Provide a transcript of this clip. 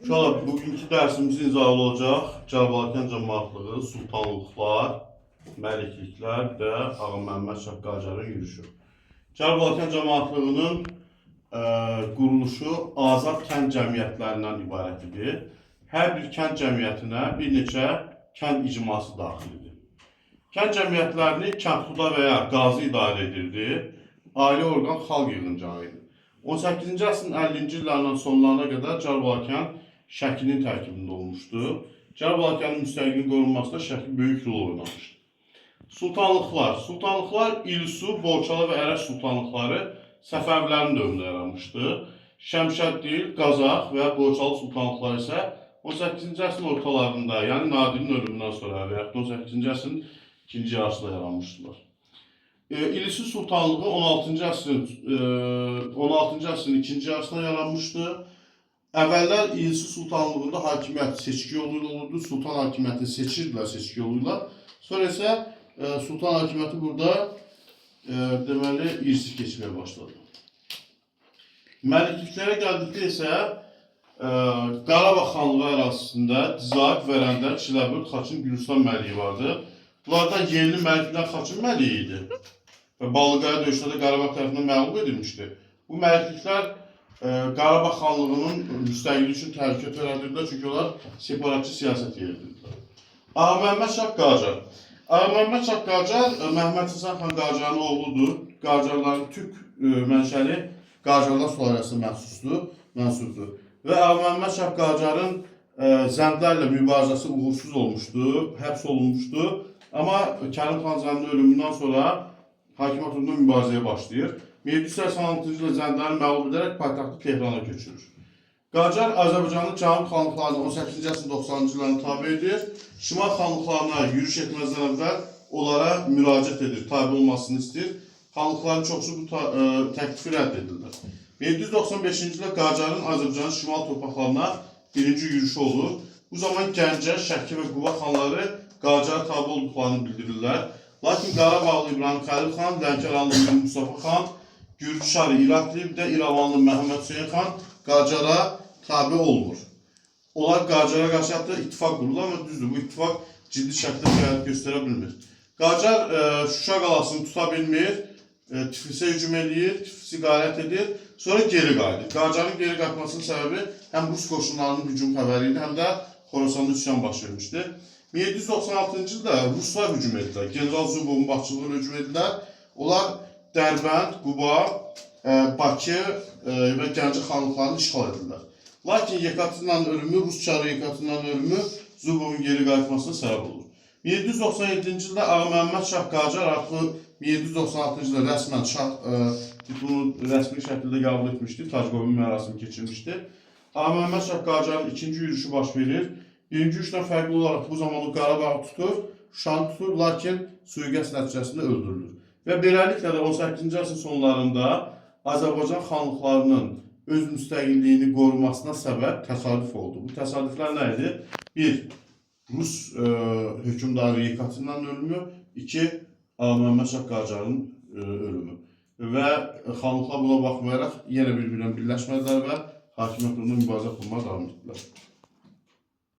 Uşaqlar, bugünkü dərsimiz izalı olacaq. Cəbrayılkən cəmaatlığı, sultanlıqlar, məlikliklər və Ağa Məhəmməd Şah Qacarın yürüşü. Cəbrayılkən cəmaatlığının quruluşu azad kənd cəmiyyətlərindən ibarət idi. Hər bir kənd cəmiyyətinə bir neçə kənd icması daxildir. Kənd cəmiyyətlərini kəndxuda və ya qazı idarə edirdi. Ailə orqan xalq yığıncağı idi. 18-ci əsrin 50-ci illərinin sonlarına qədər Cəbrayılkən Şəkinin tərkibində olmuşdu. Cəbrayılkənin müstəqilliyin qorunmasında Şəki böyük rol oynamışdı. Sultanlıqlar İlsu, Borçalı və Ərəş sultanlıqları Səfəvilərin dövründə yaranmışdı. Şəmşəddil, Qazax və Borçalı sultanlıqları isə 18-ci əsrin ortalarında, yəni Nadirin ölümündən sonra və yaxud 18-ci əsrin ikinci yarısında yaranmışdılar. İlisi sultanlığı 16-cı əsrin ikinci yarısında yaranmışdı. Əvvəllər İlisi sultanlığında hakimiyyət seçki yoluyla olurdu. Sultan hakimiyyəti seçirdilər seçki yoluyla. Sonra isə sultan hakimiyyəti burada deməli irsi keçməyə başladı. Məlikliklərə gəldikdə isə Qarabağ xanlığı ərazisində Dizaq, Vərəndə, Çiləbürd, Xaçın, Gülüstan məliyi vardı. Bunlardan yerli məliklər Xaçın məliyi idi. Və Balıqaya döyüşdə də Qarabağ tərəfindən məğlub edilmişdi. Bu məlikliklər Qarabağ xanlığının müstəqilliyi üçün təhlükə törədirdilər, çünki onlar separatçı siyasət yeridirdilər. Ağa Məhəmməd Şah Qacar. Ağa Məhəmməd Şah Qacar Məhəmməd Həsən xan Qacarın oğludur. Qacarların türk mənşəli Qacarlar sülaləsinə mənsubdur. Və Ağa Məhəmməd Şah Qacarın zəndlərlə mübarizəsi uğursuz olmuşdu, həbs olunmuşdu. Amma Kərim xan Zəndin ölümündən sonra hakimiyyət uğrunda mübarizəyə başlayır. 1786-cı ildə Zəndəni məğlub edərək paytaxtı Tehrana köçürür. Qacar Azərbaycanın cənub xanlıqlarına 18-ci əsrin 90-cı illərində tabe edir. Şimal xanlıqlarına yürüş etməzdən əvvəl onlara müraciət edir, tabe olmasını istəyir. Xanlıqların çoxsu bu təklifi rədd edirlər. 1795-ci ildə Qacarın Azərbaycanın şimal torpaqlarına birinci yürüşü olur. Bu zaman Gəncə, Şəki və Quba xanları Qacara tabe olduqlarını bildirirlər. Lakin Qarabağlı İbrahim Xəlil xan, Lənkəranlı Mustafa xan, Gürcüşarı İraqli, bir də İrəvanlı Məhəmməd Hüseyin xan Qacara tabe olmur. Onlar Qacara qarşı hətta ittifaq qururlar, amma düzdür, bu ittifaq ciddi şəkildə fəaliyyət göstərə bilmir. Qacar Şuşa qalasını tuta bilmir, Tiflisə hücum edir, Tiflisi qarət edir, sonra geri qayıdır. Qacarın geri qayıtmasının səbəbi həm Rus qoşunlarının hücum xəbəri idi, həm də Xorasanda üsyan baş vermişdi. 1796-cı ildə Ruslar hücum edilər, General Zubovun başçılığına hücum edilər. Onlar Dərbənd, Quba, Bakı və Gəncə xanlıqlarını işğal edirlər. Lakin Yekaterinan ölümü, Rus çarı Yekaterinan ölümü Zubovun geri qayıtmasına səbəb olur. 1797-ci ildə Ağa Məhəmməd Şah Qacar artıq 1796-cı ildə rəsmən şah titulunu rəsmi şəkildə qəbul etmişdi, Tacqoyun mərasimi keçirmişdi. Ağa Məhəmməd Şah Qacarın ikinci yürüşü baş verir. Birinci yürüşdən fərqli olaraq bu zaman o Qarabağı tutur, Şuşanı tutur, lakin sui-qəsd nəticəsində öldürülür. Və beləliklə də 18-ci əsrin sonlarında Azərbaycan xanlıqlarının öz müstəqilliyini qorumasına səbəb təsadüf oldu. Bu təsadüflər nə idi? 1. Rus hökmdarı Yekaterinan ölümü, 2. Ağa Məhəmməd Şah Qacarın ölümü. Və xanlıqlar buna baxmayaraq yenə bir-birinə birləşmədilər və hakimiyyət uğrunda mübarizə qurmağa davam etdilər.